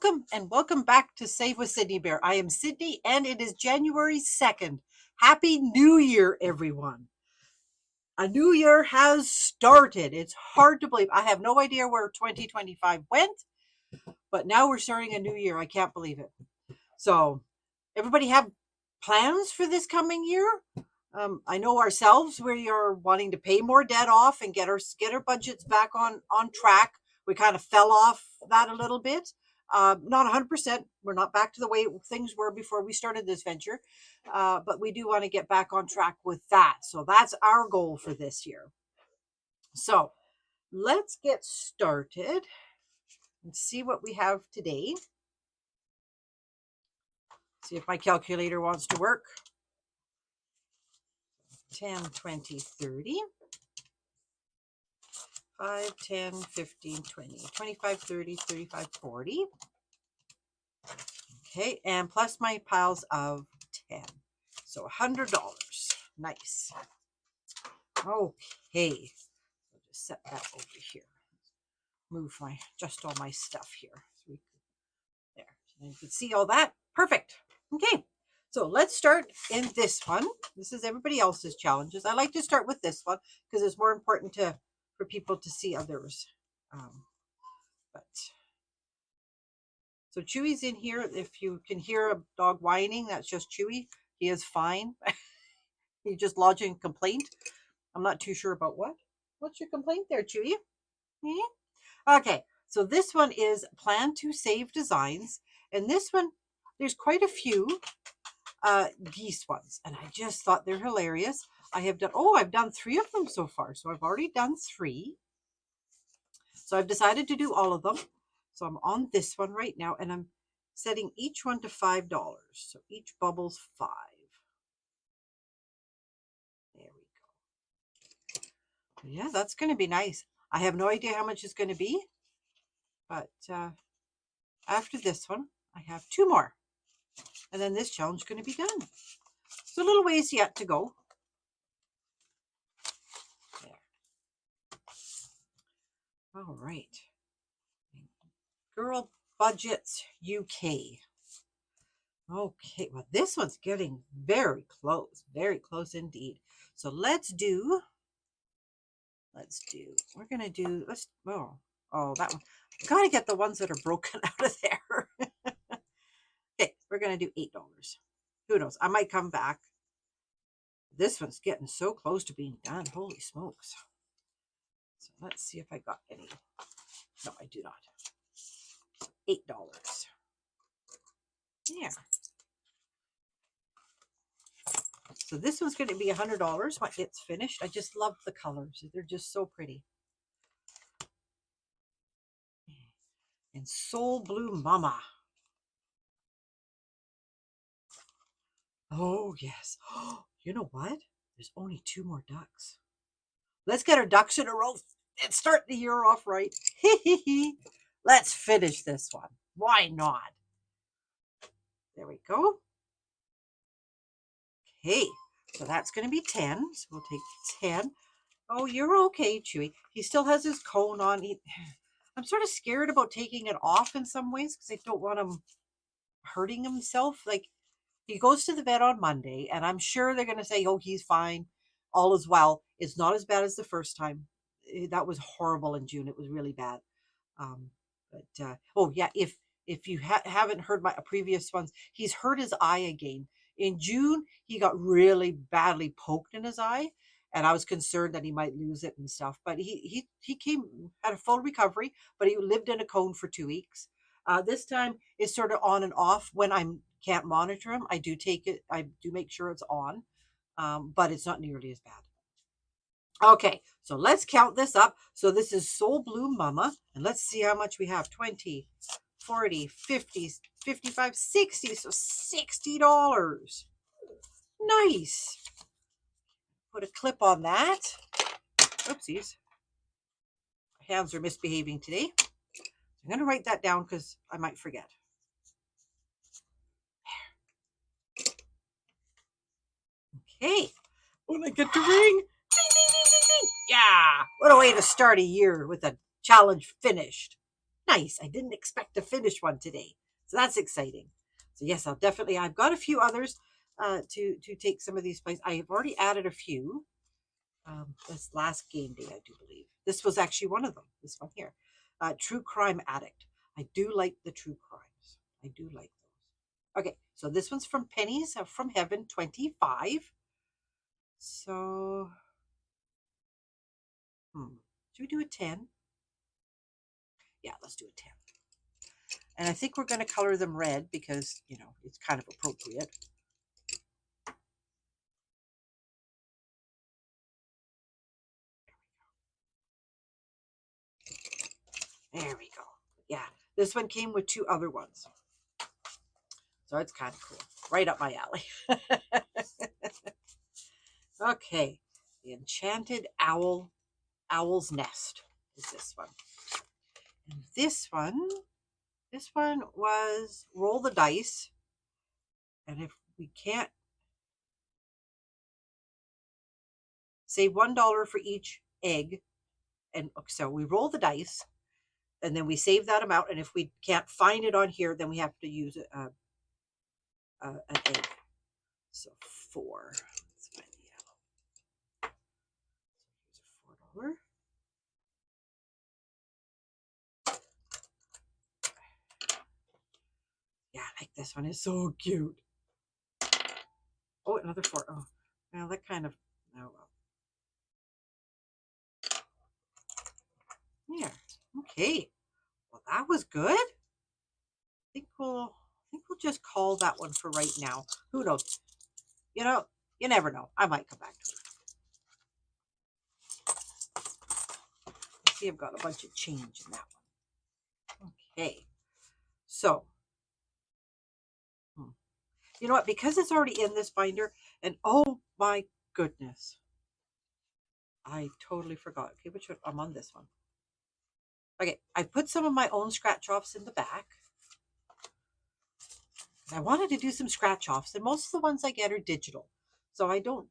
Welcome and welcome back to Save with Sydneybear. I am Sydney and it is January 2nd. Happy New Year, everyone. A new year has started. It's hard to believe. I have no idea where 2025 went, but now we're starting a new year. I can't believe it. So, everybody have plans for this coming year? I know ourselves, we are wanting to pay more debt off and get our budgets back on track. We kind of fell off that a little bit. Not 100%. We're not back to the way things were before we started this venture. But we do want to get back on track with that. So that's our goal for this year. So let's get started and see what we have today. See if my calculator wants to work. 10, 20, 30. 5, 10, 15, 20, 25, 30, 35, 40. Okay, and plus my piles of 10. So $100. Nice. Okay, I'll just set that over here. Move just all my stuff here. There, so you can see all that. Perfect. Okay, so let's start in this one. This is everybody else's challenges. I like to start with this one because it's more important for people to see others. So Chewy's in here. If you can hear a dog whining, that's just Chewy. He is fine. He's just lodging a complaint. I'm not too sure about what. What's your complaint there, Chewy? Okay, so this one is Plan to Save Designs. And this one, there's quite a few geese ones. And I just thought they're hilarious. I've done 3 of them so far. So I've already done 3. So I've decided to do all of them. So I'm on this one right now, and I'm setting each one to $5. So each bubble's 5. There we go. Yeah, that's going to be nice. I have no idea how much it's going to be, but after this one, I have 2 more. And then this challenge is going to be done. So a little ways yet to go. There. All right. Girl Budgets UK. Okay, well, this one's getting very close indeed. So let's do, we're going to do, that one. Got to get the ones that are broken out of there. Okay, we're going to do $8. Who knows? I might come back. This one's getting so close to being done. Holy smokes. So let's see if I got any. No, I do not. $8. Yeah. So this one's going to be $100 when it's finished. I just love the colors. They're just so pretty. And Soul Blue Mama. Oh, yes. You know what? There's only 2 more ducks. Let's get our ducks in a row and start the year off right. Let's finish this one. Why not? There we go. Okay, so that's going to be 10. So we'll take 10. Oh, you're okay, Chewy. He still has his cone on. I'm sort of scared about taking it off in some ways because I don't want him hurting himself. Like, he goes to the vet on Monday, and I'm sure they're going to say, oh, he's fine. All is well. It's not as bad as the first time. That was horrible in June. It was really bad. Oh, yeah, if you haven't heard my previous ones, he's hurt his eye again. In June, he got really badly poked in his eye, and I was concerned that he might lose it and stuff. But he had a full recovery, but he lived in a cone for 2 weeks. This time it's sort of on and off. When I can't monitor him, I do take it. I do make sure it's on, but it's not nearly as bad. Okay, so let's count this up. So this is Soul Blue Mama, and let's see how much we have. 20, 40, 50, 55, 60. So $60. Nice. Put a clip on that. Oopsies. My hands are misbehaving today. I'm going to write that down because I might forget. Okay. When I get to ring. Ding, ding, ding, ding, ding. Yeah. What a way to start a year with a challenge finished. Nice. I didn't expect to finish one today. So that's exciting. So yes, I've got a few others to take some of these places. I have already added a few. This last game day, I do believe. This was actually one of them. This one here. True Crime Addict. I do like the true crimes. I do like those. Okay, so this one's from Pennies from Heaven 25. So, should we do a 10? Yeah, let's do a 10. And I think we're going to color them red because, you know, it's kind of appropriate. There we go. Yeah, this one came with 2 other ones. So it's kind of cool. Right up my alley. Okay, the Enchanted Owl's Nest is this one. And this one was roll the dice. And if we can't save $1 for each egg, and so we roll the dice, and then we save that amount. And if we can't find it on here, then we have to use an egg. So 4. Let's find the yellow. So here's a $4. Yeah, I like this one. It's so cute. Oh, another 4. Oh, well, that kind of, oh well. Yeah. Okay. Well, that was good. I think we'll just call that one for right now. Who knows? You know, you never know. I might come back to it. See, I've got a bunch of change in that one. Okay. So, you know what? Because it's already in this binder, and oh my goodness, I totally forgot. Okay, which one? I'm on this one. Okay, I put some of my own scratch offs in the back. I wanted to do some scratch offs, and most of the ones I get are digital. So I don't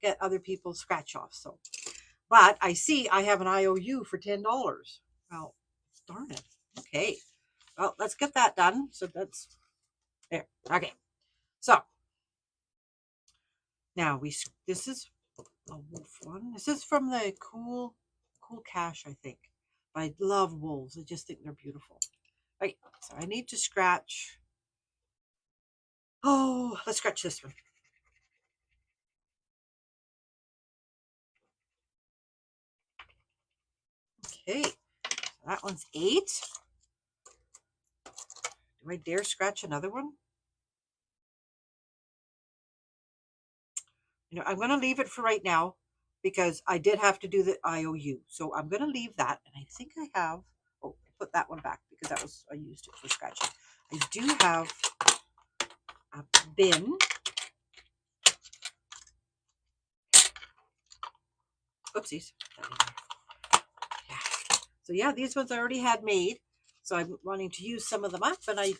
get other people's scratch offs. So, but I see I have an IOU for $10. Well, darn it. Okay. Well, let's get that done. So that's there. Okay. So now this is a wolf one. This is from the Cool Cash, I think. I love wolves. I just think they're beautiful. Okay, so I need to scratch. Oh, let's scratch this one. Okay, so that one's 8. Do I dare scratch another one? You know, I'm going to leave it for right now because I did have to do the IOU. So I'm going to leave that. And I think I have, oh, I put that one back because I used it for scratching. I do have a bin. Oopsies. Yeah. So yeah, these ones I already had made. So I'm wanting to use some of them up. And I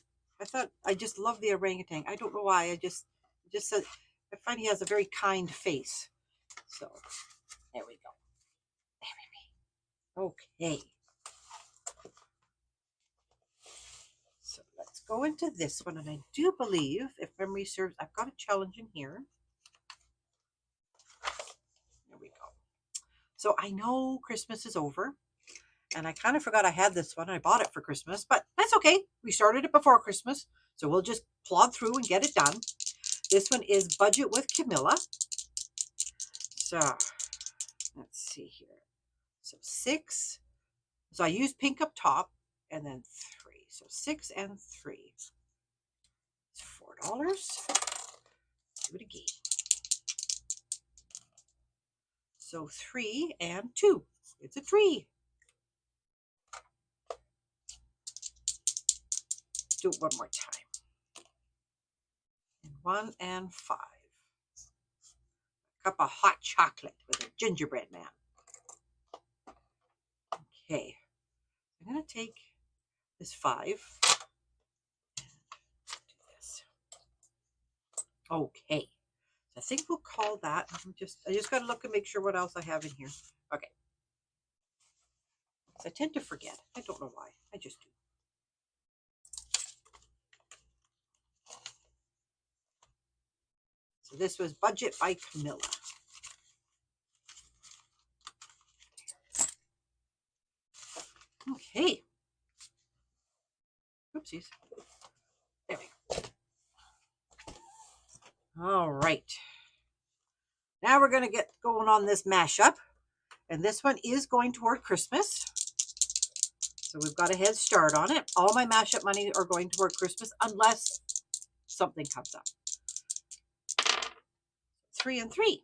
thought I just love the orangutan. I don't know why. I just said, I find he has a very kind face. So there we go. There we go. Okay. So let's go into this one. And I do believe, if memory serves, I've got a challenge in here. There we go. So I know Christmas is over. And I kind of forgot I had this one. I bought it for Christmas, but that's okay. We started it before Christmas. So we'll just plod through and get it done. This one is Budget with Camilla. So let's see here. So 6. So I used pink up top and then 3. So 6 and 3. It's $4. Do it again. So 3 and 2. It's a tree. Do it one more time. And 1 and 5. A cup of hot chocolate with a gingerbread man. Okay. I'm going to take this 5 and do this. Okay. So I think we'll call that. I just got to look and make sure what else I have in here. Okay. I tend to forget. I don't know why. I just do. So this was Budget by Camilla. Okay. Oopsies. There we go. All right. Now we're going to get going on this mashup. And this one is going toward Christmas. So we've got a head start on it. All my mashup money are going toward Christmas unless something comes up. 3 and 3.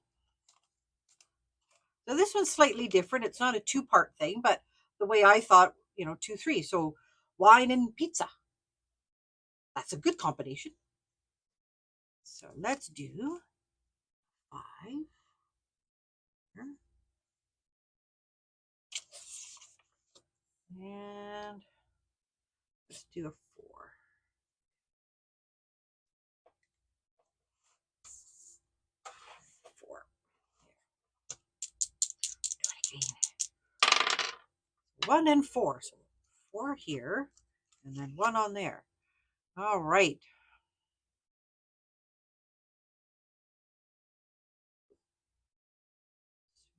So this one's slightly different. It's not a two-part thing, but the way I thought, 2, 3. So wine and pizza. That's a good combination. So let's do 5. And let's do a 4. 4. Do it again. 1 and 4. So 4 here, and then 1 on there. All right.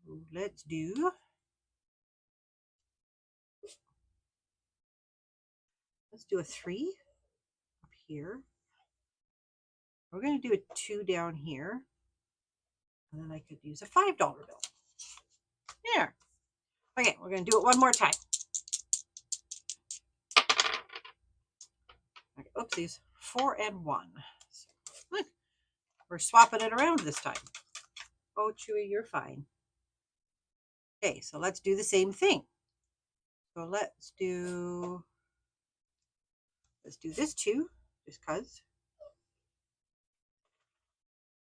So let's do a 3 up here. We're going to do a 2 down here. And then I could use a $5 bill. There. Okay, we're going to do it one more time. Okay, oopsies. 4 and 1. So, look, we're swapping it around this time. Oh, Chewy, you're fine. Okay, so let's do the same thing. So let's do this 2, just because.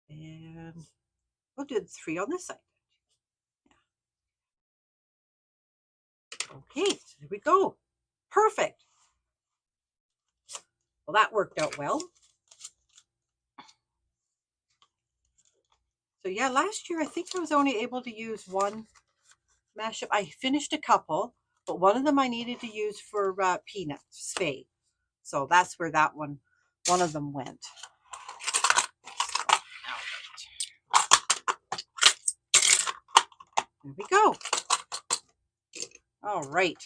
And we'll do the 3 on this side. Okay, so there we go. Perfect. Well, that worked out well. So yeah, last year I think I was only able to use one mashup. I finished a couple, but one of them I needed to use for peanuts, spay. So that's where that one of them went. There we go. All right.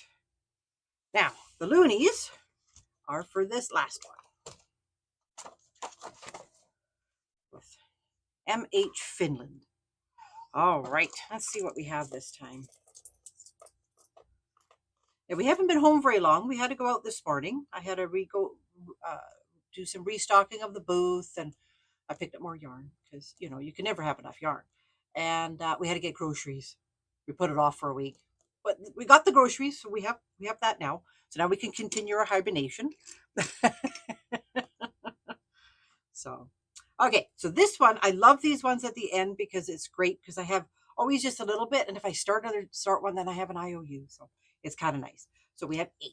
Now, the loonies are for this last one. With MH Finland. All right. Let's see what we have this time. Yeah, we haven't been home very long. We had to go out this morning. I had to do some restocking of the booth, and I picked up more yarn because, you can never have enough yarn. And we had to get groceries. We put it off for a week. But we got the groceries, so we have that now. So now we can continue our hibernation. So, okay. So this one, I love these ones at the end because it's great because I have always just a little bit. And if I start one, then I have an IOU. So it's kind of nice. So we have 8.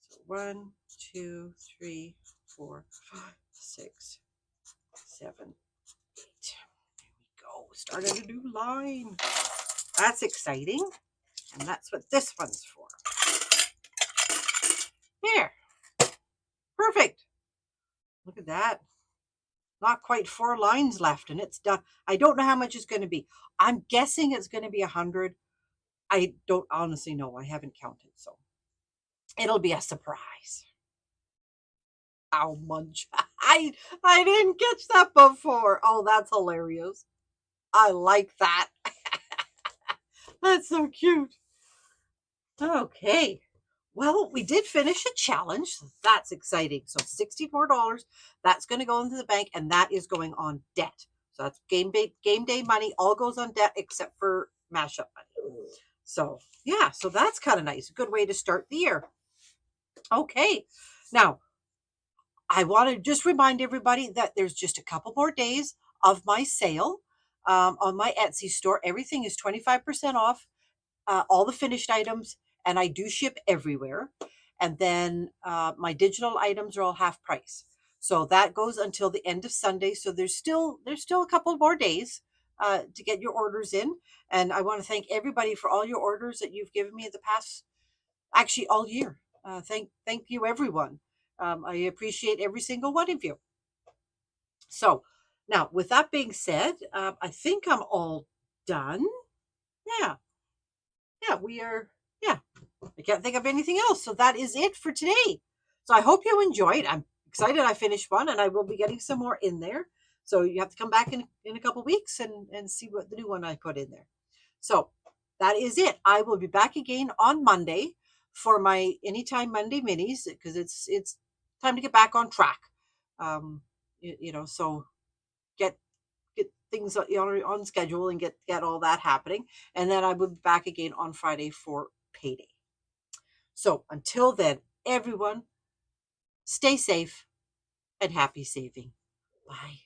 So 1, 2, 3, 4, 5, 6, 7, 8. There we go. Started a new line. That's exciting. And that's what this one's for. There. Perfect. Look at that. Not quite 4 lines left and it's done. I don't know how much it's going to be. I'm guessing it's going to be 100. I don't honestly know. I haven't counted. So it'll be a surprise. How much? I didn't catch that before. Oh, that's hilarious. I like that. That's so cute. Okay. Well, we did finish a challenge. So that's exciting. So $60 more. That's going to go into the bank, and that is going on debt. So that's game day money. All goes on debt except for mashup money. So yeah, so that's kind of nice. Good way to start the year. Okay. Now, I want to just remind everybody that there's just a couple more days of my sale on my Etsy store. Everything is 25% off. All the finished items, and I do ship everywhere. And then my digital items are all half price. So that goes until the end of Sunday. So there's still a couple more days to get your orders in. And I want to thank everybody for all your orders that you've given me the past actually all year. Thank you, everyone. I appreciate every single one of you. So now, with that being said, I think I'm all done. Yeah, yeah, we are. Yeah, I can't think of anything else. So that is it for today. So I hope you enjoyed. I'm excited I finished one, and I will be getting some more in there. So you have to come back in a couple weeks and see what the new one I put in there. So that is it. I will be back again on Monday for my Anytime Monday minis, because it's time to get back on track. So get get things on schedule and get all that happening, and then I will be back again on Friday for payday. So until then, everyone, stay safe and happy saving. Bye.